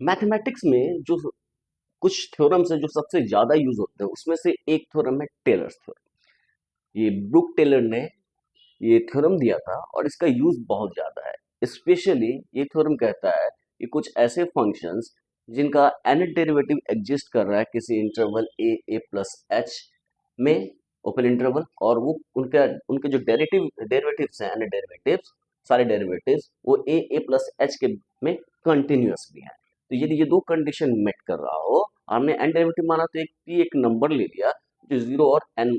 Mathematics में जो कुछ थ्योरम्स है जो सबसे ज्यादा यूज होते हैं उसमें से एक थ्योरम है टेलर्स थ्योरम। ये ब्रूक टेलर ने ये थ्योरम दिया था और इसका यूज बहुत ज्यादा है। स्पेशली ये थ्योरम कहता है कि कुछ ऐसे फंक्शंस जिनका एनिट डेरिवेटिव एग्जिस्ट कर रहा है किसी इंटरवल ए प्लस एच में, ओपन इंटरवल, और वो उनका उनके जो डेरिवेटिव्स हैं, एनिट डेरिवेटिव्स, सारे डेरिवेटिव्स वो ए प्लस एच के में कंटिन्यूअस भी हैं। तो यदि ये दो कंडीशन मेट कर रहा हो, हमने एन डेरिवेटिव माना तो एक पी एक नंबर ले लिया जो जीरो और एन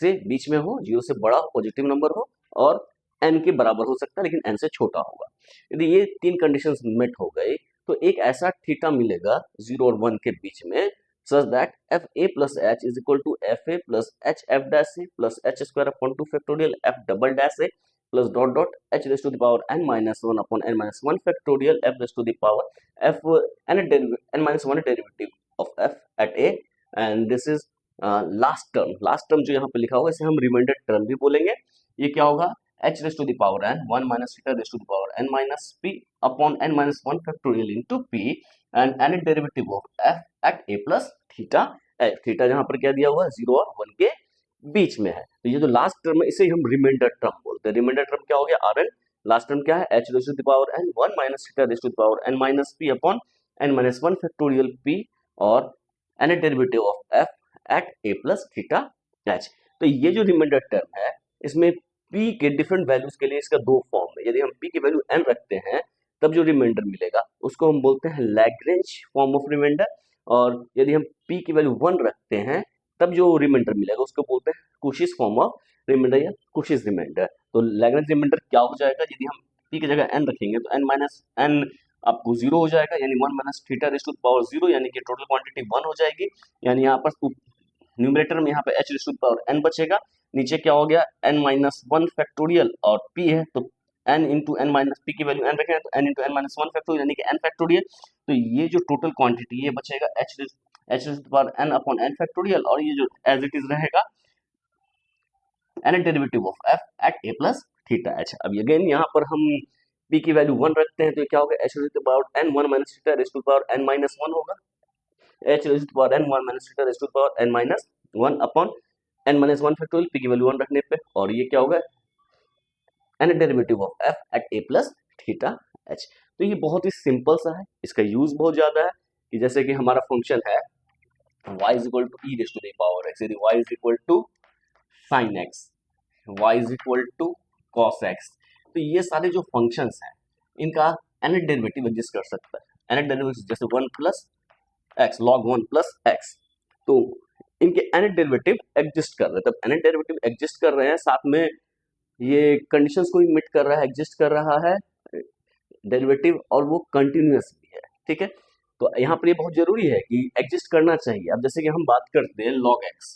से बीच में हो, जीरो से बड़ा पॉजिटिव नंबर हो और एन के बराबर हो सकता है लेकिन एन से छोटा होगा। यदि ये तीन कंडीशंस मेट हो गई तो एक ऐसा थीटा मिलेगा जीरो और वन के बीच में, such that f a plus h is equal to f a plus h f dash a plus h square upon 2 factorial f double dash a plus dot dot h raised to the power n minus 1 upon n minus 1 factorial f raised to the power f n minus 1 derivative of f at a, and this is last term जो यहाँ पे लिखा होगा इसे हम reminder term भी बोलेंगे। ये क्या होगा, h raise to the power n 1 minus theta raise to the power n minus p upon n minus 1 factorial into p and any derivative of f at a plus theta. Theta जहाँ पर क्या दिया हुआ है, zero और one के बीच में है। तो ये जो लास्ट टर्म है इसे हम रिमाइंडर टर्म बोलते हैं। रिमाइंडर टर्म क्या हो गया, आर एन। लास्ट टर्म क्या है, h raise to the power n 1 minus theta raise to the power n minus p upon n minus 1 factorial p और any derivative of f at a plus theta h. तो ये जो reminder term है इसमें p के different values के लिए इसका दो फॉर्म है। यदि हम p की वैल्यू n रखते हैं तब जो रिमाइंडर मिलेगा उसको हम बोलते हैं लैग्रेंज फॉर्म ऑफ रिमाइंडर, और यदि हम p की वैल्यू 1 रखते हैं तब जो रिमाइंडर मिलेगा उसको बोलते हैं कुशिस फॉर्म ऑफ रिमाइंडर या कुशिस रिमाइंडर। तो लैग्रेंज रिमाइंडर क्या हो जाएगा, यदि हम p की जगह n रखेंगे तो n माइनस n आपको जीरो हो जाएगा, यानी 1 minus theta raise to the power zero, यानी कि टोटल क्वांटिटी 1 हो जाएगी। यानी यहाँ पर न्यूमरेटर में यहाँ पे h raise to the power n बचेगा, नीचे क्या हो गया n माइनस 1 फैक्टोरियल और p है तो n into n minus p की वैल्यू n रखें तो n into n minus 1 factorial यानी कि n फैक्टोरियल। तो ये जो टोटल क्वांटिटी ये बचेगा h raise to the power n upon n factorial, और ये जो एज इट इज रहेगा n derivative of f at a plus theta h। अब अगेन यहाँ पर हम p की वैल्यू 1 रखते हैं तो क्या होगा, h raise to the power n 1 minus theta raise to the power n minus 1 होगा, h raise to power n 1 minus theta raise to power n minus 1 upon n minus 1 factorial p की value 1 रखने पे, और ये क्या होगा n derivative of f at a plus theta h। तो ये बहुत ही सिंपल सा है, इसका यूज बहुत ज्यादा है कि जैसे कि हमारा फंक्शन है y is equal to e raise to the power x, यदि y is equal to sin x, y is equal to cos x, तो ये सारे जो फंक्शंस हैं इनका n डेरिवेटिव एग्जिस्ट कर सकता है। n डेरिवेटिव जैसे 1 plus x log 1 plus x, तो इनके एनिट डेरिवेटिव एग्जिस्ट कर रहे हैं। तब एनिट डेरिवेटिव एग्जिस्ट कर रहे हैं साथ में ये कंडीशंस को भी मीट कर रहा है, एग्जिस्ट कर रहा है डेरिवेटिव, और वो कंटिन्यूअस भी है। ठीक है, तो यहाँ पर ये बहुत जरूरी है कि एग्जिस्ट करना चाहिए। अब जैसे कि हम बात करते हैं log x,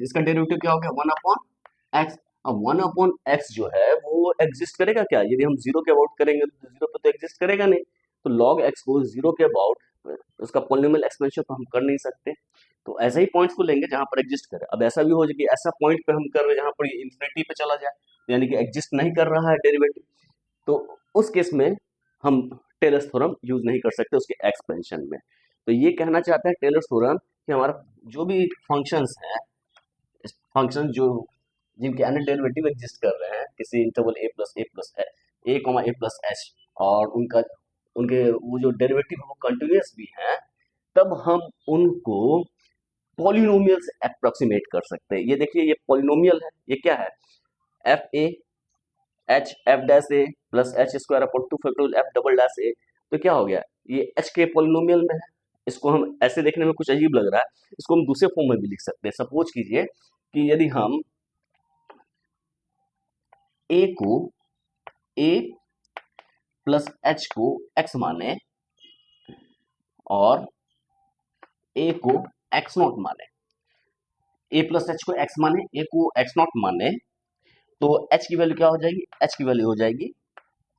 इसका डेरिवेटिव क्या हो गया 1 अपॉन x। अब 1 अपॉन x जो है वो एग्जिस्ट करेगा क्या, यदि हम जीरो के अबाउट करेंगे तो जीरो पे तो एग्जिस्ट करेगा नहीं, तो log x को जीरो के अबाउट उसका पॉलिनोमियल एक्सपेंशन तो हम कर नहीं सकते, तो ऐसे ही पॉइंट्स को लेंगे जहां पर एग्जिस्ट करे। अब ऐसा भी हो जाए कि ऐसा पॉइंट पे हम कर रहे हैं जहां पर ये इंफिनिटी पे चला जाए, यानी कि एग्जिस्ट नहीं कर रहा है डेरिवेटिव, तो उस केस में हम टेलर्स थ्योरम यूज नहीं कर सकते उसके एक्सपेंशन में। तो ये कहना चाहते हैं टेलर्स थ्योरम कि हमारा जो भी फंक्शंस हैं, फंक्शन जो जिनके एनिट डेरिवेटिव एग्जिस्ट कर रहे हैं किसी interval A plus A plus H, और उनके वो जो डेरिवेटिव है वो कंटिन्यूअस भी हैं, तब हम उनको पॉलिनोमियल से अप्रोक्सीमेट कर सकते हैं। ये देखिए ये पॉलिनोमियल है, ये क्या है F A H F dash A plus H square upon 2 factorial F double dash A, तो क्या हो गया, ये एच के पॉलिनोमियल में है। इसको हम ऐसे देखने में कुछ अजीब लग रहा है, इसको हम दूसरे फॉर्म में भी लिख सकते हैं। सपोज कीजिए कि यदि हम ए को ए प्लस एच को x माने और a को x नॉट माने, a प्लस एच को x माने, a को x नॉट माने, तो h की वैल्यू क्या हो जाएगी, h की वैल्यू हो जाएगी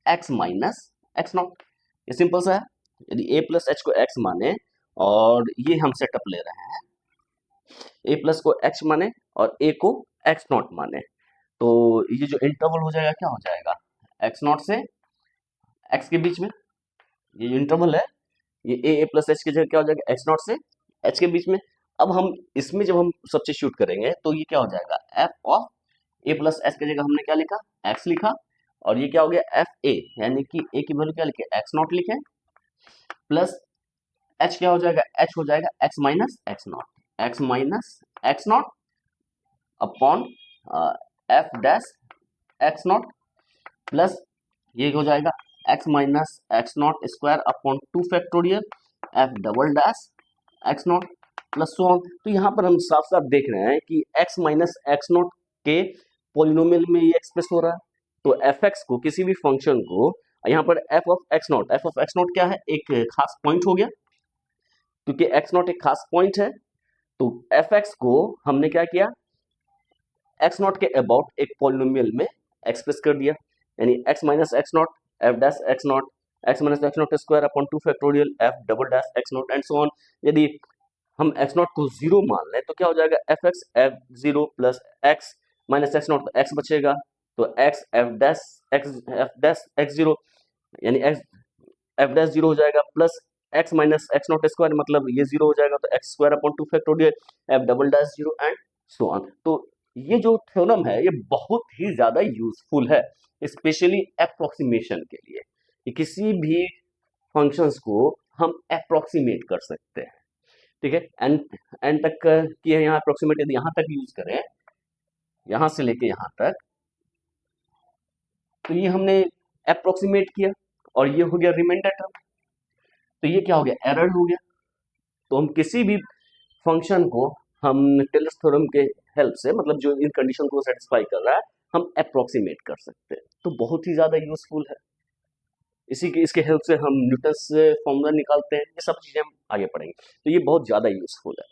x माइनस x नॉट। ये सिंपल सा है, यदि a प्लस एच को x माने और ये हम सेटअप ले रहे हैं a प्लस को x माने और a को x नॉट माने, तो ये जो इंटरवल हो जाएगा क्या हो जाएगा x नॉट से x के बीच में, ये जो इंटरवल है, ये ए प्लस एच की जगह क्या हो जाएगा, एच नॉट से एच के बीच में। अब हम इसमें जब हम सब्स्टिट्यूट करेंगे तो ये क्या हो जाएगा, F of A plus H की जगह हमने क्या लिखा, एक्स लिखा, और ये क्या हो गया, एफ ए, यानी कि ए की वैल्यू क्या लिखे, एक्स नॉट लिखे, प्लस एच क्या हो जाएगा, एच हो जाएगा x minus x not, x minus x not upon F dash x not, plus ये हो जाएगा x minus x not square upon 2 factorial F double dash x not plus so on. तो यहाँ पर हम साफ साफ देख रहे हैं कि x माइनस एक्स नॉट के पॉलिनोमियल में ये एक्सप्रेस हो रहा है। तो एफ एक्स को, किसी भी फंक्शन को, यहाँ पर एफ ऑफ एक्स नॉट क्या है, एक खास पॉइंट हो गया, क्योंकि एक्स नॉट एक खास पॉइंट है। तो एफ एक्स को हमने क्या किया, एक्स नॉट के अबाउट एक पॉलिनोमियल में एक्सप्रेस कर दिया, यानी x minus x not F dash x not x minus x not square upon 2 factorial F double dash x not and so on. यदि हम एक्स नॉट को जीरो मान लें तो क्या हो जाएगा, F x F zero plus x minus x not, x बचेगा, तो x F dash x zero, यानी एक्स एफ डैश जीरो हो जाएगा, plus x minus x not square, मतलब ये जीरो हो जाएगा, तो x square upon 2 factorial F double dash zero and so on. तो ये जो थ्योरम है ये बहुत ही ज्यादा यूजफुल है, स्पेशली अप्रोक्सीमेशन के लिए, कि किसी भी फंक्शंस को हम अप्रोक्सीमेट कर सकते हैं। ठीक है, एन तक की है यहाँ अप्रोक्सीमेट, यदि यहाँ तक यूज करें, यहाँ से लेके यहाँ तक, तो ये हमने अप्रोक्सीमेट किया और ये हो गया रिमाइंडर टर्म, तो ये क्या हो गया, एरर हो गया। तो हम किसी भी फंक्शन को हम टेलर्स थ्योरम के हेल्प से, मतलब जो इन कंडीशन को सेटिस्फाई कर रहा है, हम अप्रोक्सीमेट कर सकते हैं। तो बहुत ही ज्यादा यूजफुल है। इसी के इसके हेल्प से हम न्यूटन से फॉर्मूला निकालते हैं, ये सब चीजें हम आगे पढ़ेंगे, तो ये बहुत ज्यादा यूजफुल है।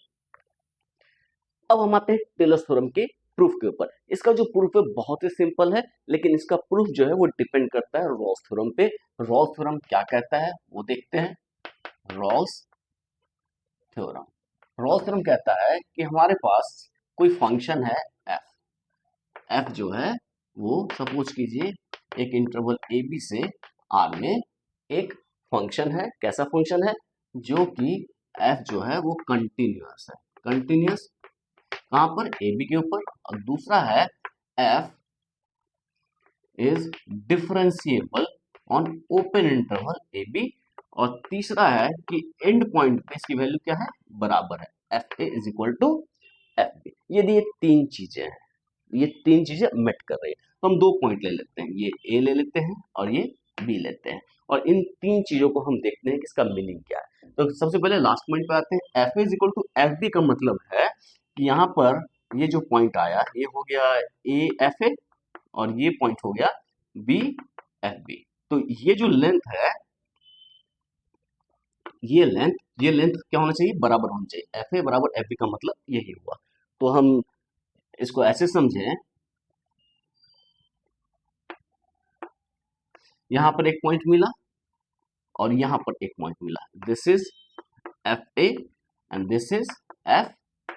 अब हम आते हैं टेलर्स थ्योरम के प्रूफ के ऊपर। इसका जो प्रूफ है बहुत ही सिंपल है, लेकिन इसका प्रूफ जो है वो डिपेंड करता है रॉल्स थ्योरम पे। रॉल्स थ्योरम क्या कहता है वो देखते हैं। रॉल्स थ्योरम, रॉल्स थ्योरम कहता है कि हमारे पास कोई फंक्शन है एफ जो है वो, सपोज कीजिए एक इंटरवल ए बी से आर में एक फंक्शन है। कैसा फंक्शन है, जो कि एफ जो है वो कंटिन्यूअस है, कंटिन्यूअस कहां पर, ए बी के ऊपर, और दूसरा है f is differentiable on open interval A b, और तीसरा है कि एंड पॉइंट पे इसकी वैल्यू क्या है, बराबर है F a is equal to F b. यदि ये तीन चीजें हैं, ये तीन चीजें मेट कर रही है, तो हम दो पॉइंट ले लेते हैं, ये ए ले लेते हैं और ये बी लेते हैं, और इन तीन चीजों को हम देखते हैं कि इसका मीनिंग क्या है। तो सबसे पहले लास्ट पॉइंट पे आते हैं। F is equal to F b का मतलब है कि यहाँ पर ये जो पॉइंट आया ये हो गया ए एफ ए, और ये पॉइंट हो गया बी एफ बी। तो ये जो लेंथ है, ये लेंथ क्या होना चाहिए, बराबर होना चाहिए। एफ ए बराबर एफ बी का मतलब यही हुआ। तो हम इसको ऐसे समझें, यहां पर एक पॉइंट मिला और यहां पर एक पॉइंट मिला, this is f a and this is f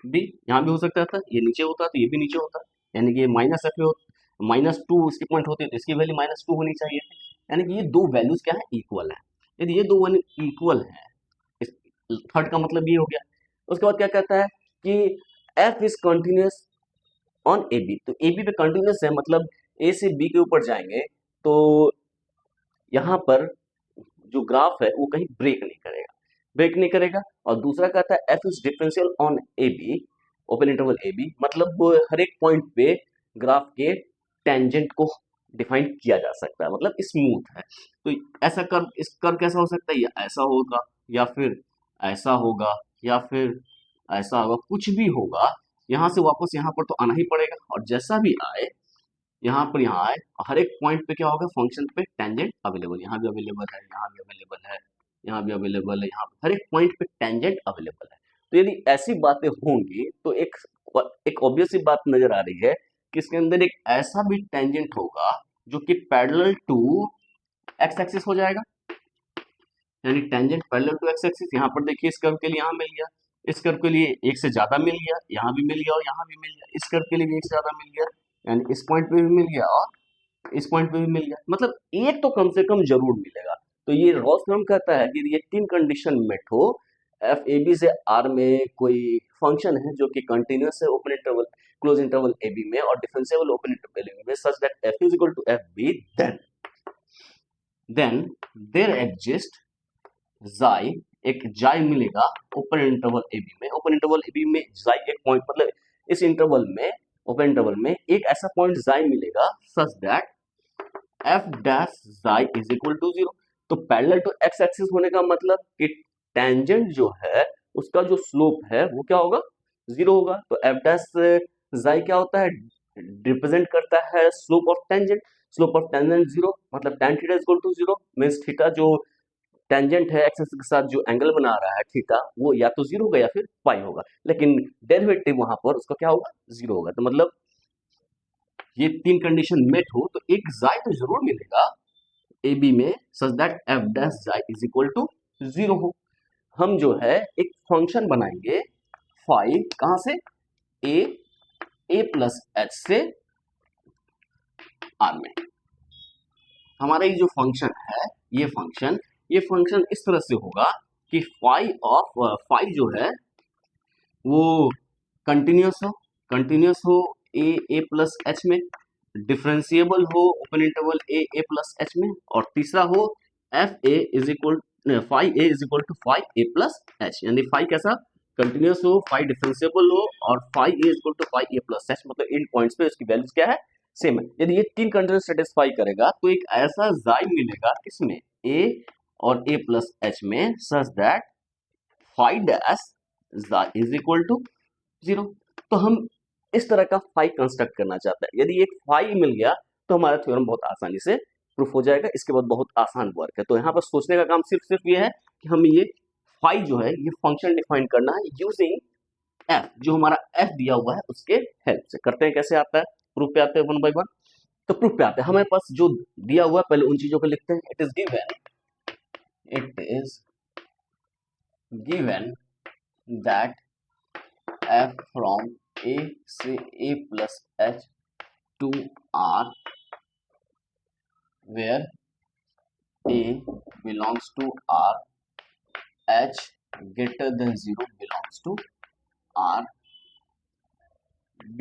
b. यहां भी हो सकता था ये नीचे होता तो ये भी नीचे होता, यानी कि ये minus F A minus two इसकी पॉइंट होती है तो इसकी वैल्यू माइनस टू होनी चाहिए थी, यानी कि ये दो वैल्यूज क्या है, इक्वल है। यदि ये दो वैल्यू इक्वल है, इस थर्ड का मतलब ये हो गया। उसके बाद क्या कहता है कि f is continuous on a b, तो ए बी पे कंटिन्यूअस है, मतलब ए से बी के ऊपर जाएंगे तो यहाँ पर जो ग्राफ है वो कहीं ब्रेक नहीं करेगा। और दूसरा कहता है f is differential on a b, open interval A b, मतलब वो हर एक पॉइंट पे ग्राफ के टेंजेंट को डिफाइन किया जा सकता है, मतलब स्मूथ है। तो ऐसा कर्व, इस कर्व कैसा हो सकता है, या ऐसा होगा, या फिर ऐसा होगा, या फिर ऐसा होगा, कुछ भी होगा। यहाँ से वापस यहाँ पर तो आना ही पड़ेगा, और जैसा भी आए यहाँ पर, यहाँ आए, हर एक पॉइंट पे क्या होगा, फंक्शन पे टेंजेंट अवेलेबल, यहाँ भी अवेलेबल है, यहाँ भी अवेलेबल है, यहाँ भी अवेलेबल है, यहाँ हर एक पॉइंट पे टेंजेंट अवेलेबल है। तो यदि ऐसी बातें होंगी तो एक ऑब्वियस सी बात नजर आ रही है कि इसके अंदर एक ऐसा भी टेंजेंट होगा जो कि पैरेलल टू एक्स एक्सिस हो जाएगा, यानी tangent parallel to x axis. यहाँ पर देखिए इस कर्व के लिए यहाँ मिल गया, इस कर्व के लिए एक से ज्यादा मिल गया, यहाँ भी मिल गया और यहाँ भी मिल गया, इस कर्व के लिए भी एक से ज्यादा मिल गया, यानी इस पॉइंट पे भी मिल गया और इस पॉइंट पे भी मिल गया, मतलब एक तो कम से कम जरूर मिलेगा। तो ये रॉल्स थ्योरम कहता है कि ये तीन कंडीशन मेट हो, एफ ए बी से आर में कोई फंक्शन है जो कि कंटिन्यूअस है ओपन इंटरवल क्लोज इंटरवल ए बी में और डिफरेंशिएबल ओपन इंटरवल ए बी में, such that F is equal to F B, then there exist जाई, एक जाई मिलेगा ओपन इंटरवल ए बी में। ओपन इंटरवल ए बी में जाई एक पॉइंट, मतलब इस इंटरवल में ओपन इंटरवल में एक ऐसा पॉइंट जाई मिलेगा सच that F dash xi is equal to 0। तो पैरेलल टू एक्स एक्सिस होने का मतलब कि टेंजेंट जो है उसका जो स्लोप है वो क्या होगा, 0 होगा। तो एफ डैश जाई क्या होता है, रिप्रेजेंट करता है slope of tangent. Slope of tangent 0 मतलब tan theta is equal to 0, means theta जो टेंजेंट है एक्स एक्सिस के साथ जो एंगल बना रहा है थीटा, वो या तो 0 होगा या फिर पाई होगा, लेकिन डेरिवेटिव वहां पर उसका क्या होगा, 0 होगा। तो मतलब ये तीन कंडीशन मेट हो तो एक जाई तो जरूर मिलेगा ए बी में such that F dash xi is equal to 0 हो। हम जो है एक फंक्शन बनाएंगे फाई, कहां से, ए प्लस एच से आर में। हमारा ये जो फंक्शन है ये फंक्शन इस तरह से होगा कि फाई जो है वो कंटिन्यूअस हो ए प्लस एच में, डिफरेंशिएबल हो ओपन इंटरवल ए प्लस एच में, और तीसरा हो F a is equal phi a is equal to phi a plus h, यानी फाई कैसा, कंटिन्यूअस हो, फाई डिफरेंशिएबल हो और phi a is equal to phi a plus h, मतलब इन पॉइंट्स पे उसकी वैल्यूज क्या है, सेम है। यदि ये तीन कंडीशन सेटिस्फाई करेगा तो एक ऐसा जाई मिलेगा किसमें, ए और ए प्लस एच में, such that phi dash xi is equal to 0। तो हम इस तरह का फाई कंस्ट्रक्ट करना चाहते हैं। यदि एक फाई मिल गया तो हमारा थ्योरम बहुत आसानी से प्रूफ हो जाएगा। इसके बाद बहुत आसान वर्क है, तो यहाँ पर सोचने का काम सिर्फ ये है कि हम ये फाई जो है ये फंक्शन डिफाइन करना है यूजिंग एफ, जो हमारा एफ दिया हुआ है उसके हेल्प से। करते हैं कैसे आता है, प्रूफ पे आते हैं वन बाय वन। तो प्रूफ पे आते हैं, हमारे पास जो दिया हुआ है पहले उन चीजों को लिखते हैं। It is given that F from A से A plus H to R where A belongs to R, H greater than 0 belongs to R, B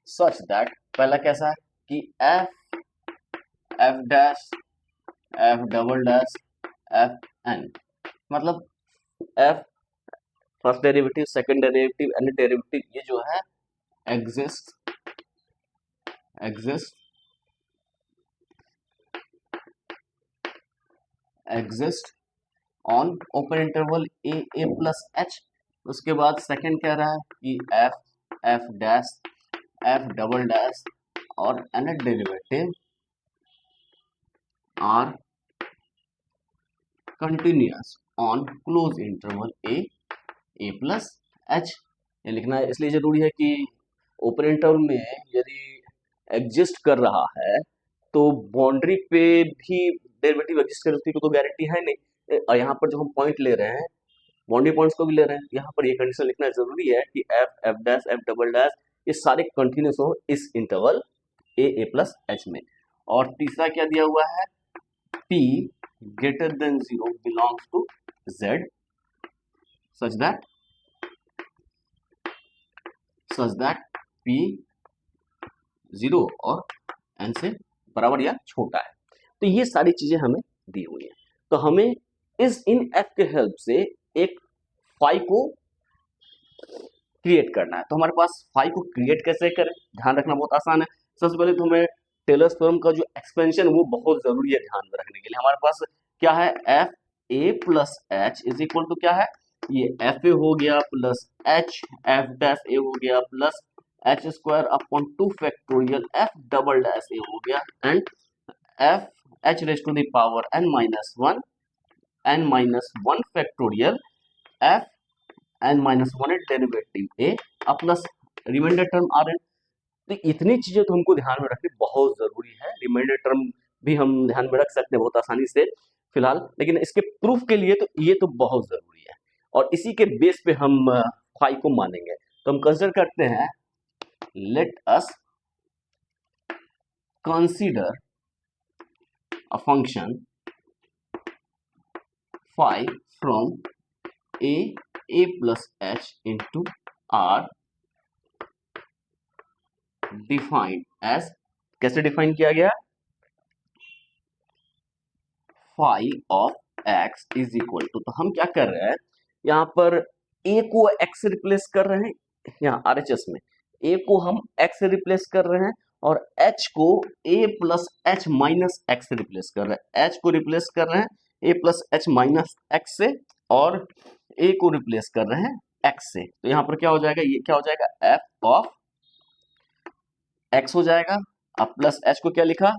such that, पहला कैसा है कि F dash F double dash F n, मतलब F first derivative second derivative and derivative ये जो है exist on open interval A plus H. उसके बाद सेकंड कह रहा है कि F dash F double dash और N derivative are continuous on close interval A plus H. ये लिखना है इसलिए जरूरी है कि ओपन इंटरवल में यदि एग्जिस्ट कर रहा है तो बाउंड्री पे भी डेरिवेटिव एग्जिस्ट कर उसकी तो गारंटी है नहीं। यहाँ पर जो हम पॉइंट ले रहे हैं बाउंड्री पॉइंट्स को भी ले रहे हैं, यहाँ पर ये कंडीशन लिखना जरूरी है कि F dash F double dash ये सारे कंटिन्यूस हो इस इंटरवल ए प्लस एच में। और तीसरा क्या दिया हुआ है, P greater than 0 belongs to Z such that P 0 और N से बराबर या छोटा है। तो ये सारी चीजें हमें दी हुई हैं, तो हमें इन F के हेल्प से एक फाई को क्रिएट करना है। तो हमारे पास फाई को क्रिएट कैसे करें, ध्यान रखना बहुत आसान है। सबसे पहले तो हमें टेलर्स थ्योरम का जो एक्सपेंशन वो बहुत जरूरी है ध्यान में रखने के लिए। हमारे पास क्या है, F A plus H is equal to क्या है, ये एफ ए हो गया plus H F dash A हो गया plus H square upon 2 factorial F double dash A हो गया and F H raise to the power n minus one factorial F n minus one derivative A plus reminder term R N. तो इतनी चीजें तो हमको ध्यान में रखनी बहुत जरूरी है। रिमाइंडर टर्म भी हम ध्यान में रख सकते हैं बहुत आसानी से फिलहाल, लेकिन इसके प्रूफ के लिए तो ये तो बहुत जरूरी है और इसी के बेस पे हम फाई को मानेंगे। तो हम कंसिडर करते हैं, let us consider a function phi from a plus h into r defined as, कैसे डिफाइन किया गया, phi of x is equal to, तो हम क्या कर रहे हैं यहाँ पर, ए को एक्स से रिप्लेस कर रहे हैं, यहाँ आरएचएस में ए को हम एक्स से रिप्लेस कर रहे हैं और एच को ए प्लस एच माइनस एक्स से रिप्लेस कर रहे हैं, एच को रिप्लेस कर रहे हैं A plus H minus x से और ए को रिप्लेस कर रहे हैं एक्स से, तो यहाँ पर क्या हो जाएगा, ये क्या हो जाएगा एफ ऑफ एक्स हो जाएगा। अब प्लस एच को क्या लिखा,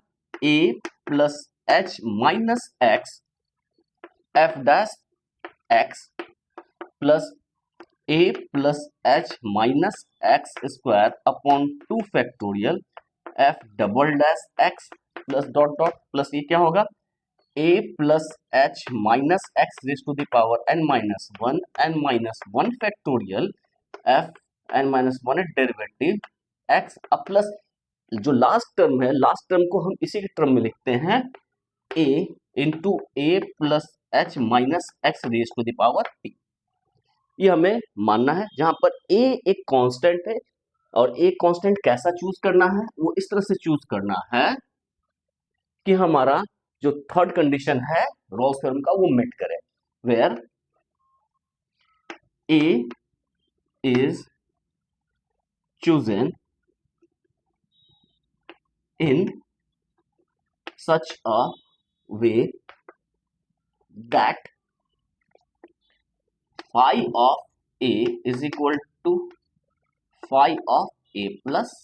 A plus H minus X F dash X plus A plus H minus x square upon 2 factorial F double dash X plus dot dot plus ये क्या होगा, A plus H minus x raise to the power n minus one factorial F n minus one derivative X अब plus जो last term है, last term को हम इसी के टर्म में लिखते हैं a into A plus H minus x raise to the power p, ये हमें मानना है, जहां पर a एक कांस्टेंट है और a कांस्टेंट कैसा चूज करना है, वो इस तरह से चूज करना है कि हमारा जो थर्ड कंडीशन है रॉल्स थ्योरम का वो मेट करे, वेयर a इज chosen in such a way that phi of a is equal to phi of a plus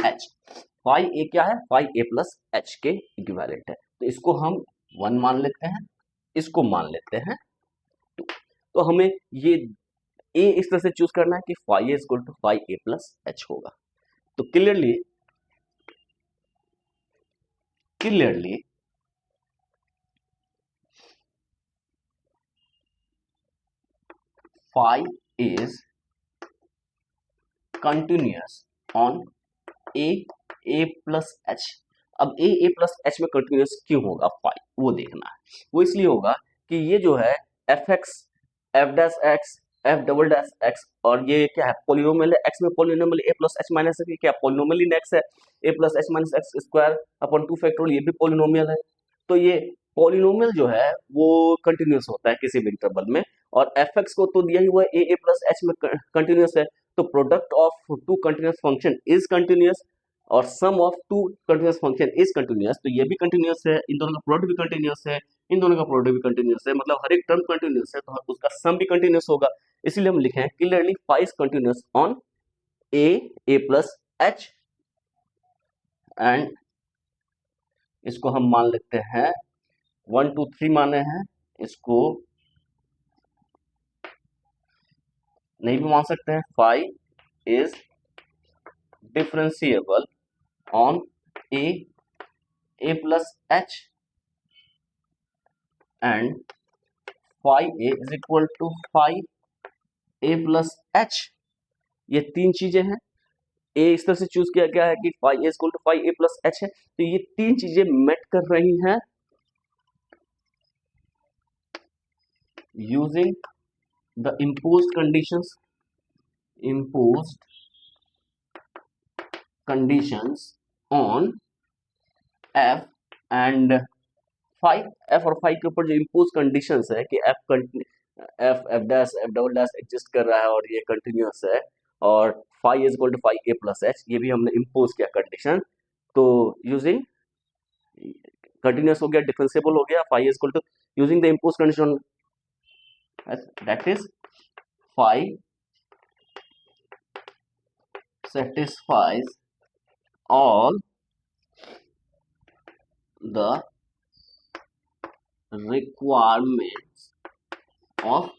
h, phi a क्या है, phi a plus h के इक्विवेलेंट है, तो इसको हम 1 मान लेते हैं, इसको मान लेते हैं, तो हमें ये a इस तरह से चूज करना है कि phi a is equal to phi a plus h होगा, तो clearly phi is continuous on a plus h, अब a plus h में कंटिन्यूस क्यों होगा phi, वो देखना है, वो इसलिए होगा कि ये जो है fx f dash x f double dash x और ये क्या है पोलिनोमियल है, x में polynomial a plus h minus x क्या पोलिनोमियल इन x है, a plus h minus x square upon 2 factorial, ये भी पोलिनोमियल है, तो ये पोलिनोमियल जो है वो कंटिन्यूस होता है किसी भी इंटरवल में, और fx को तो दिया ही हुआ है a प्लस h में कंटिन्यूस है, तो product of two continuous function is continuous और sum of two continuous function is continuous, तो ये भी कंटिन्यूस है, इन दोनों का प्रोडक्ट भी कंटिन्यूस है, इन दोनों का प्रोडक्ट भी कंटिन्यूस है, मतलब हर एक टर्म कंटिन्यूस है, तो उसका सम भी कंटिन्यूस होगा, इसीलिए हम लिखे हैं clearly phi is continuous on a plus h, and इसको हम मान लेते हैं 1 2 3 माने हैं, इसको नहीं भी मान सकते हैं, phi is differentiable on a plus h and phi a is equal to phi a plus H, ये तीन चीजें हैं, ए इस तरह से चूज किया गया है कि phi a equal to phi a plus h है, तो ये तीन चीजें मेट कर रही हैं using the imposed conditions on f and फाई, एफ और फाई के ऊपर जो इम्पोज कंडीशंस है कि F dash F double dash exist कर रहा है और ये कंटिन्यूस है, और phi is equal to phi a plus H, ये भी हमने इम्पोज किया कंडीशन, तो यूजिंग कंटिन्यूस हो गया, डिफरेंशिएबल हो गया, phi is equal to using the impose condition that is phi satisfies all the requirements of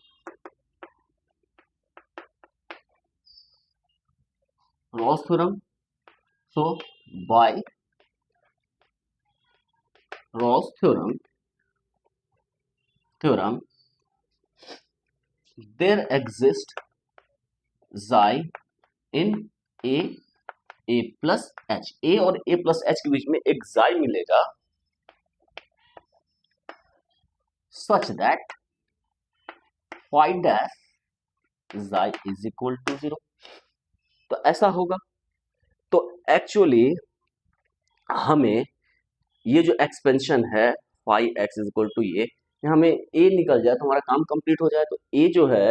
Rolle's theorem. So by Rolle's theorem there exists xi in a plus h, a और a plus h के बीच में एक xi मिलेगा, such that phi dash xi is equal to 0। तो ऐसा होगा। तो एक्चुअली हमें ये जो एक्सपेंशन है phi x is equal to ये हमें ए निकल जाए तो हमारा काम कंप्लीट हो जाए। तो ए जो है,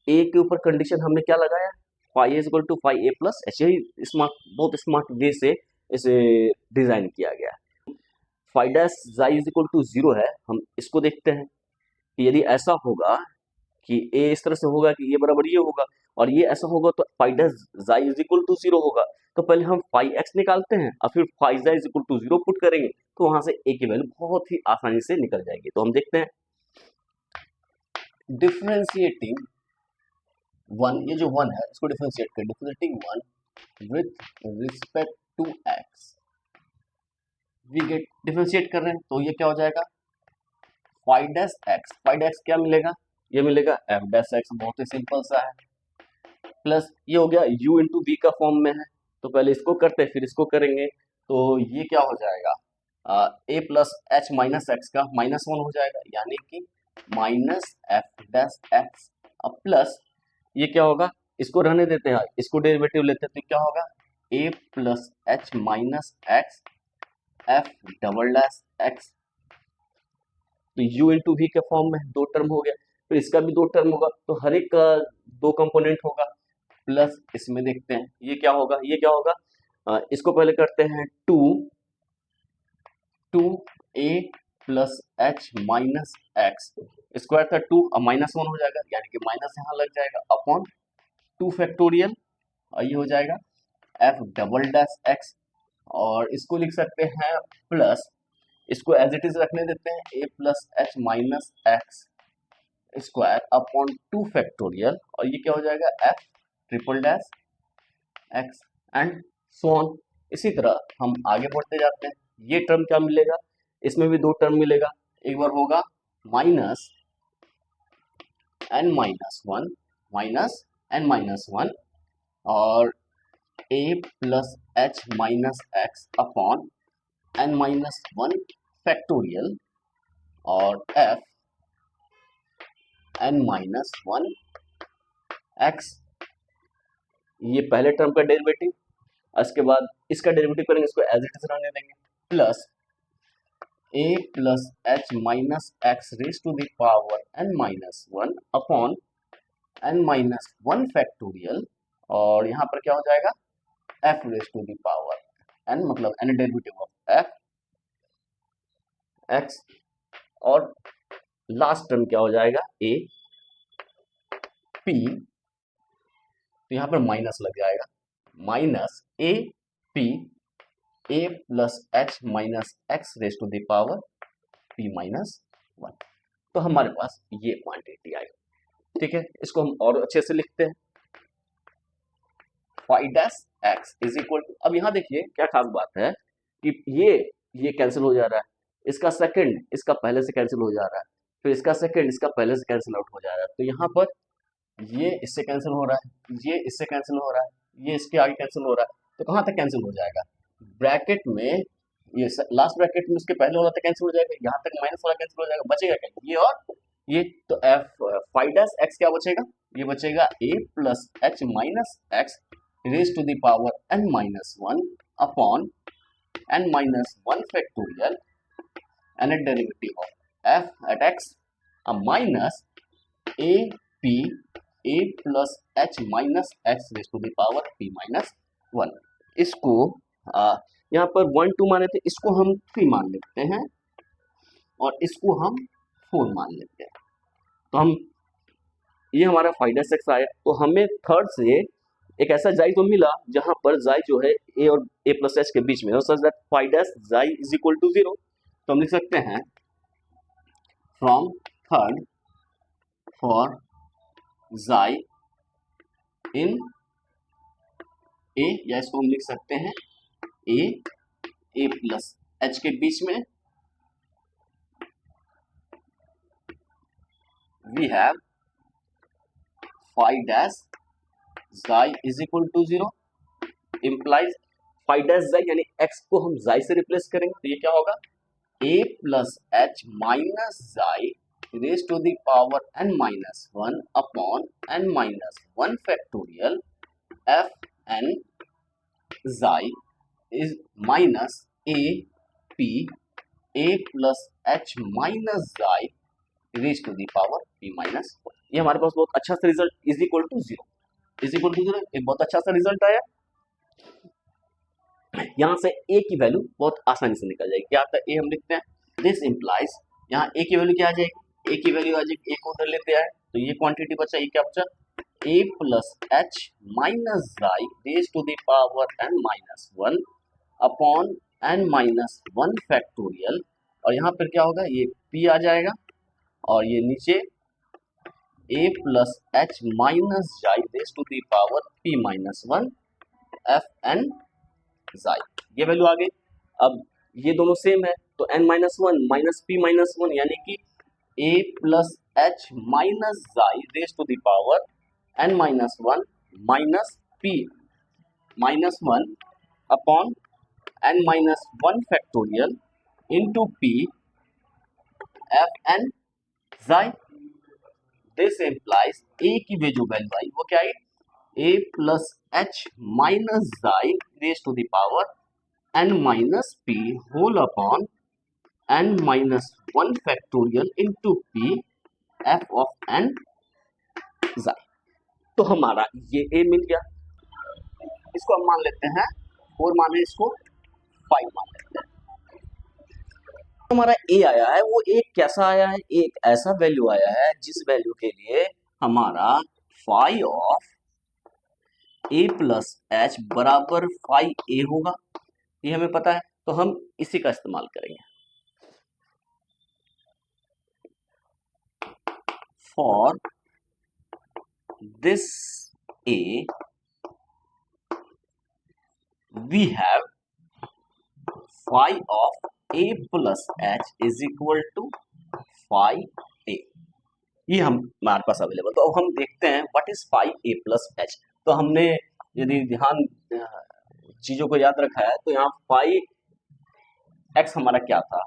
ए के ऊपर कंडीशन हमने क्या लगाया, phi is equal to phi a plus h. यही स्मार्ट, बहुत स्मार्ट वे से इसे डिजाइन किया गया है। Phi dash xi is equal to 0 है। हम इसको देखते हैं कि यदि ऐसा होगा कि ए इस तरह से होगा कि ये बराबर ये होगा, और ये ऐसा होगा तो phi dash xi is equal to 0 होगा। तो पहले हम फाई एक्स निकालते हैं और फिर फाई जाई इज इक्वल टू 0 पुट करेंगे, तो वहां से ए की वैल्यू बहुत ही आसानी से निकल जाएगी। तो हम देखते हैं डिफरेंशिएटिंग वन, ये जो वन है इसको डिफरेंशिएट कर, differentiating one with respect to x, we get, differentiate कर रहे हैं तो ये क्या हो जाएगा, phi dash x, phi dash क्या मिलेगा, ये मिलेगा एफ डैश एक्स, बहुत ही सिंपल सा है, प्लस ये हो गया u इंटू वी का फॉर्म में है। तो पहले इसको करते हैं फिर इसको करेंगे, तो ये क्या हो जाएगा, a plus H minus x का -1 हो जाएगा, यानी कि माइनस एफ डैश एक्स। अब प्लस ये क्या होगा, इसको रहने देते हैं, इसको डेरिवेटिव लेते हैं तो क्या होगा, a plus H minus X F double dash x. तो u इंटू वी के फॉर्म में दो टर्म हो गया, फिर इसका भी दो टर्म होगा, तो हर एक का दो कंपोनेंट होगा। प्लस इसमें देखते हैं ये क्या होगा, ये क्या होगा, इसको पहले करते हैं to a plus H minus x square था 2, अब -1 हो जाएगा, यानी कि माइनस यहाँ लग जाएगा अपॉन 2 फैक्टोरियल, और ये हो जाएगा एफ डबल डैश एक्स। और इसको लिख सकते हैं प्लस, इसको एज इट इज रखने देते हैं, A plus H minus x square upon 2 factorial, और ये क्या हो जाएगा F triple dash X and so on. इसी तरह हम आगे बढ़ते जाते हैं। ये टर्म क्या मिलेगा, इसमें भी दो टर्म मिलेगा, एक बार होगा minus N minus one, minus N minus one, और A plus H minus X upon N minus one factorial, और F N minus one X, ये पहले टर्म का डेरिवेटिव। इसके बाद इसका डेरिवेटिव करेंगे, इसको एज इट इज रहने देंगे, plus a plus H minus x raise to the power n minus one upon n minus one factorial, और यहाँ पर क्या हो जाएगा f raise to the power n, मतलब n derivative of f x, और लास्ट टर्म क्या हो जाएगा a p, तो यहाँ पर माइनस लग जाएगा, minus a p a plus H minus x raise to the power p minus one. तो हमारे पास ये क्वांटिटी आई, ठीक है। इसको हम और अच्छे से लिखते हैं, phi dash x is equal to, अब यहाँ देखिए क्या खास बात है कि ये कैंसिल हो जा रहा है, इसका सेकंड इसका पहले से कैंसिल हो जा रहा है, फिर इसका सेकंड इसका पहले से कैंसिल आउट हो जा रहा है। तो यहाँ पर ये इससे कैंसिल हो रहा है, ये इससे कैंसिल हो रहा है, ये इसके आगे कैंसिल हो रहा है, तो कहाँ तक कैंसिल हो जाएगा, ब्रैकेट में, ये लास्ट ब्रैकेट में उसके पहले वाला तक कैंसिल हो जाएगा, यहाँ तक माइनस वाला कैंसिल हो जाएगा, बचेगा क्या, ये और ये। तो एफ फाई डैश एक्स क्या बचेगा, ये बचेगा A plus H minus x raise to the power n minus one upon n minus one factorial and derivative of f at x, minus A P A plus H minus x raise to the power p minus one. इसको यहाँ पर 1 2 माने थे, इसको हम 3 मान लेते हैं, और इसको हम 4 मान लेते हैं। तो हम, ये हमारा फाई डैश एक्स आया, तो हमें थर्ड से एक ऐसा जाई तो मिला जहां पर जाई जो है ए और ए प्लस एच के बीच में, such that phi dash xi is equal to 0। तो हम लिख सकते हैं फ्रॉम थर्ड फॉर जाई इन ए, या इसको हम लिख सकते हैं ए प्लस एच के बीच में, we have phi dash xi is equal to 0, implies phi dash xi, यानी एक्स को हम जाई से रिप्लेस करेंगे, तो ये क्या होगा, ए प्लस एच माइनस जाई raise to the power n minus one upon n minus one factorial F N जाई is minus A P A plus H minus जाई raise to the power p minus one. ये हमारे पास बहुत अच्छा सा result is equal to zero, is equal to zero, एक बहुत अच्छा सा रिजल्ट आया। यहाँ से a की वैल्यू बहुत आसानी से निकल जाएगी। क्या आता है a, हम लिखते हैं दिस इम्प्लाइज, यहाँ a की वैल्यू क्या आ जाएगी, a की वैल्यू आ जाएगी, a को उधर लेते हैं तो ये क्वांटिटी बचा, ये क्या बचा, a प्लस एच माइनस जाई raise to the power n minus one upon n minus one factorial, और यहाँ पर क्या होगा, ये p आ जाएगा और ये नीचे a प्लस एच माइनस जाई raise to the power p minus one f N xi, ये वैल्यू आ गई। अब ये दोनों सेम है तो n minus one minus p minus one यानी कि a प्लस एच माइनस जाई raise to the power n minus one minus p minus one upon n minus one factorial into p f N xi. This implies a की जो value आई वो क्या आई, a plus H minus जाई raise to the power n minus p whole upon n minus one factorial into p f of n जाई। तो हमारा ये a मिल गया, इसको हम मान लेते हैं 4 माने, इसको 5 मान लेते हैं। हमारा a आया है वो एक कैसा आया है, एक ऐसा वैल्यू आया है जिस वैल्यू के लिए हमारा phi of a plus h बराबर फाई a होगा, ये हमें पता है, तो हम इसी का इस्तेमाल करेंगे। For this a we have phi of a plus H is equal to phi a, ये हमारे पास अवेलेबल। तो अब हम देखते हैं what is phi a plus h. तो हमने यदि ध्यान चीजों को याद रखा है तो यहाँ फाई एक्स हमारा क्या था,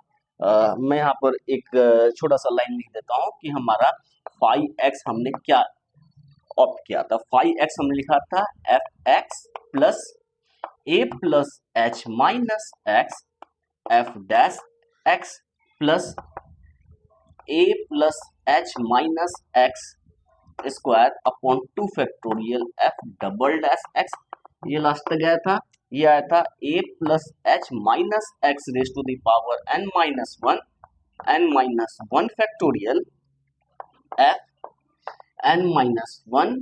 मैं यहाँ पर एक छोटा सा लाइन लिख देता हूँ कि हमारा फाई एक्स हमने क्या ऑप्ट किया था। फाई एक्स हमने लिखा था F X plus A plus H minus X F dash X plus A plus H minus x square upon two factorial F double dash X, ये लास्ट तक गया था। ये आया था a plus H minus x raise to the power n minus one factorial F n minus one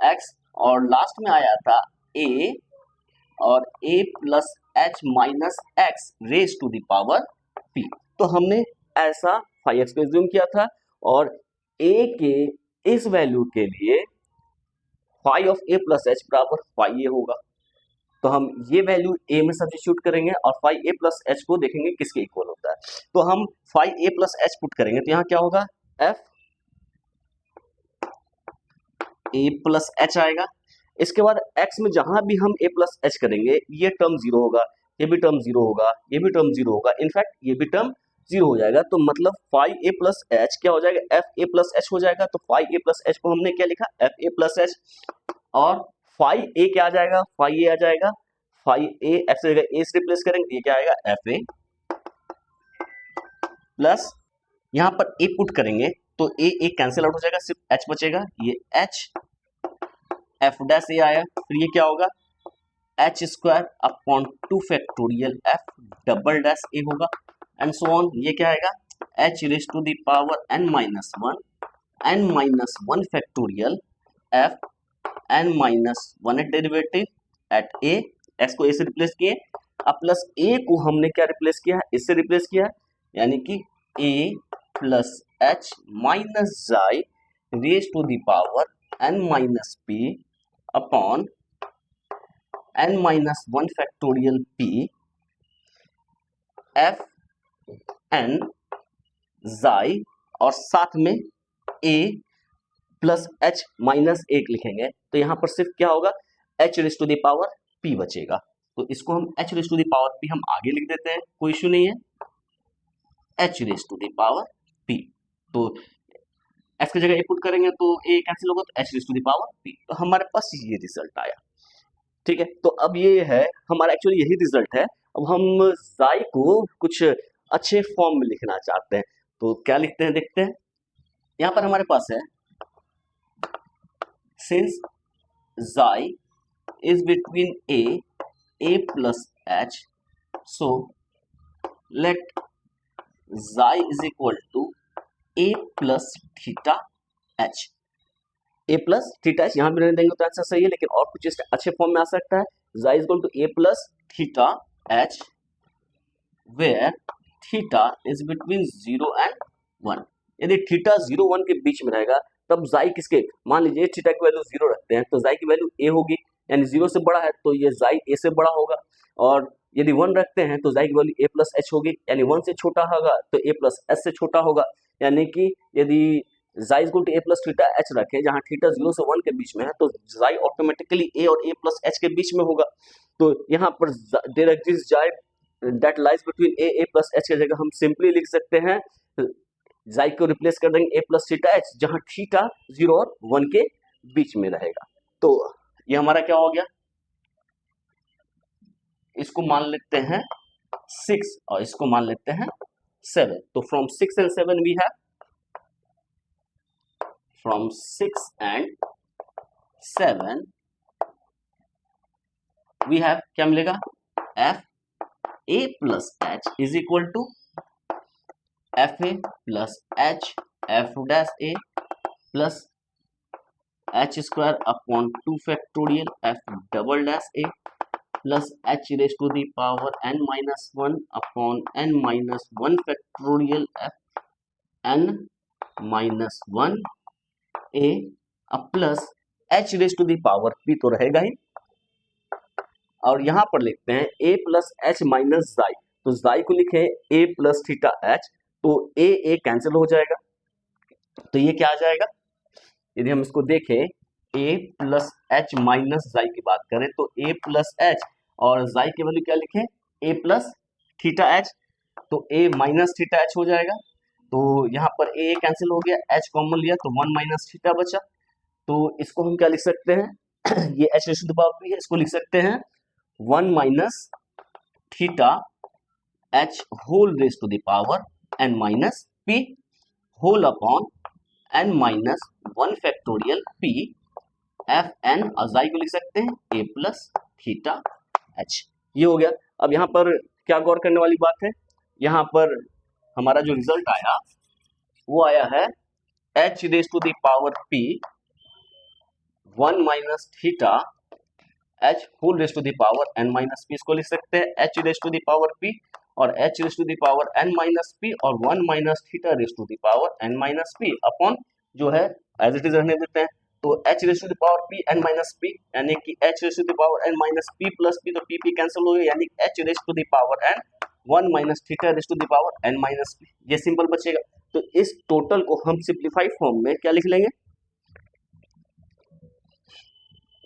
X, और last में आया था a और a plus H minus x raise to the power p। तो हमने ऐसा फाई एक्स को assume किया था और a के इस वैल्यू के लिए phi of a plus h बराबर फाई a होगा। तो हम ये वैल्यू a में सब्स्टिट्यूट करेंगे और फाई a प्लस एच को देखेंगे किसके इक्वल होता है। तो हम phi a plus h put करेंगे तो यहाँ क्या होगा, f a प्लस एच आएगा। इसके बाद x में जहां भी हम a प्लस एच करेंगे ये टर्म जीरो होगा, ये भी टर्म जीरो होगा, ये भी टर्म जीरो होगा, इनफैक्ट ये भी टर्म जीरो हो जाएगा। तो मतलब फाई a प्लस एच क्या हो जाएगा, एफ ए प्लस एच हो जाएगा। तो फाई a प्लस एच को हमने क्या लिखा, एफ ए प्लस एच, और फाई ए क्या आ जाएगा, फाई ए आ जाएगा, फाई ए एक्स जगह ए से रिप्लेस करेंगे, ये क्या आएगा एफ ए प्लस, यहां पर ए पुट करेंगे तो ए कैंसिल आउट हो जाएगा, सिर्फ एच बचेगा, ये एच एफ डैश ए आया, फिर ये क्या होगा H square upon two factorial F double dash A होगा एंड सो ऑन। ये क्या आएगा H raise to the power n minus one factorial F n minus one at derivative at A, X को ए से replace किए, अब plus ए को हमने क्या रिप्लेस किया, इससे रिप्लेस किया, यानी कि ए प्लस एच माइनस जाई raise to the power n minus p upon n minus one factorial p f N xi, और साथ में a प्लस एच माइनस एक लिखेंगे तो यहां पर सिर्फ क्या होगा h raise to the power p बचेगा। तो इसको हम h raise to the power p हम आगे लिख देते हैं, कोई इश्यू नहीं है, h raise to the power p। तो x की जगह a पुट करेंगे तो a कैंसिल होगा, तो h raise to the power p। तो हमारे पास ये रिजल्ट आया। ठीक है, तो अब ये है हमारा, एक्चुअली यही रिजल्ट है। अब हम साई को कुछ अच्छे फॉर्म में लिखना चाहते हैं, तो क्या लिखते हैं देखते हैं। यहाँ पर हमारे पास है since xi is between a plus h, so let xi is equal to a plus theta h। a plus theta h यहाँ भी रहने देंगे तो आंसर सही है, लेकिन और कुछ इस अच्छे फॉर्म में आ सकता है। xi is equal to a plus theta h where theta is between 0 and 1। यदि थीटा 0 1 के बीच में रहेगा तब xi किसके, मान लीजिए थीटा की वैल्यू 0 रखते हैं तो xi की वैल्यू a होगी, यानी 0 से बड़ा है तो ये xi a से बड़ा होगा। और यदि 1 रखते हैं तो xi की वैल्यू a प्लस h होगी, यानी 1 से छोटा होगा तो a प्लस h से छोटा होगा। यानी कि यदि xi equal to a plus theta h रखें जहाँ थीटा 0 से 1 के बीच में है तो xi ऑटोमेटिकली a और a प्लस h के बीच में होगा। तो यहाँ पर there exist xi that lies between a plus h की जगह हम सिंपली लिख सकते हैं xi को रिप्लेस कर देंगे a प्लस थीटा h, जहां थीटा 0 और 1 के बीच में रहेगा। तो ये हमारा क्या हो गया, इसको मान लेते हैं 6 और इसको मान लेते हैं 7। तो from 6 and 7 we have, from 6 and 7 we have क्या मिलेगा, f a plus h is equal to f A plus H F dash A plus H square upon 2 factorial F double dash A plus h raise to the power n minus 1 upon n minus 1 factorial F n minus 1 a plus h raise to the power p तो रहेगा ही। और यहाँ पर लिखते हैं a plus H minus xi, तो xi को लिखे a प्लस थीटा h, तो a कैंसिल हो जाएगा, तो ये क्या आ जाएगा, यदि हम इसको देखें a plus H minus xi की बात करें तो a प्लस एच और xi की वैल्यू क्या लिखें a प्लस थीटा h, तो a माइनस थीटा h हो जाएगा। तो यहाँ पर a कैंसिल हो गया, h कॉमन लिया तो 1 माइनस थीटा बचा, तो इसको हम क्या लिख सकते हैं ये h raise to the power p है, इसको लिख सकते हैं 1 minus theta h whole raise to the power n minus p whole upon n minus 1 factorial p f n, और xi को लिख सकते हैं a प्लस थीटा h। ये हो गया। अब यहाँ पर क्या गौर करने वाली बात है, यहाँ पर हमारा जो रिजल्ट आया वो आया है h raise to the power p 1 minus theta h whole raise to the power n minus p, इसको लिख सकते हैं h raise to the power p और h raise to the power n minus p और 1 minus theta raise to the power n minus p upon जो है as it is रहने देते हैं, तो h raise to the power p n minus p, यानी कि h raise to the power n minus p plus p, तो p cancel हो गया, यानी h raise to the power n 1 minus theta raise to the power n minus p, ये simple बचेगा। तो इस टोटल को हम सिंप्लीफाई फॉर्म में क्या लिख लेंगे,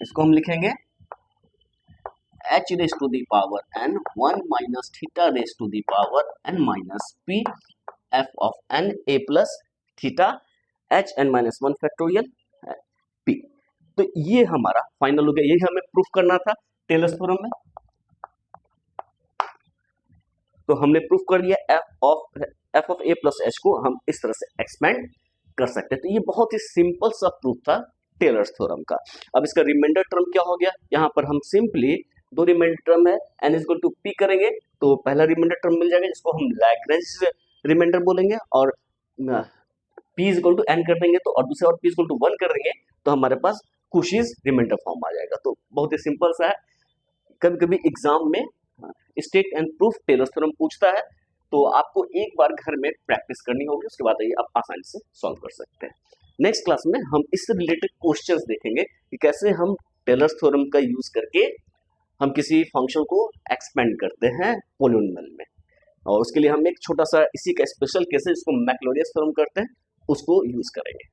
इसको हम लिखेंगे h raise to the power n 1 minus theta raise to the power n minus p f of n a plus theta h n minus 1 factorial p। तो ये हमारा फाइनल हो गया, यही हमें प्रूफ करना था टेलर्स थ्योरम में। तो हमने प्रूफ कर दिया f of a plus h को हम इस तरह से एक्सपेंड कर सकते हैं। तो ये बहुत ही सिंपल सा प्रूफ था टेलर्स थ्योरम का। अब इसका रिमाइंडर टर्म क्या हो गया, यहाँ पर हम सिंपली दो रिमाइंडर टर्म है n is equal to p करेंगे तो पहला रिमाइंडर टर्म मिल जाएगा जिसको हम लैग्रेंज रिमाइंडर बोलेंगे, और p is equal to n कर देंगे तो, और दूसरा और p इज इक्वल टू 1 कर देंगे तो हमारे पास कुशीज रिमाइंडर फॉर्म आ जाएगा। तो बहुत ही सिंपल सा है। कभी कभी एग्जाम में state and proof Taylor's theorem पूछता है, तो आपको एक बार घर में प्रैक्टिस करनी होगी, उसके बाद ये आप आसानी से सॉल्व कर सकते हैं। नेक्स्ट क्लास में हम इससे रिलेटेड क्वेश्चंस देखेंगे कि कैसे हम टेलर्स थ्योरम का यूज करके हम किसी फंक्शन को एक्सपेंड करते हैं पोलिनोमियल में, और उसके लिए हम एक छोटा सा इसी का स्पेशल केस है जिसको मैक्लोरियस थ्योरम करते हैं उसको यूज करेंगे।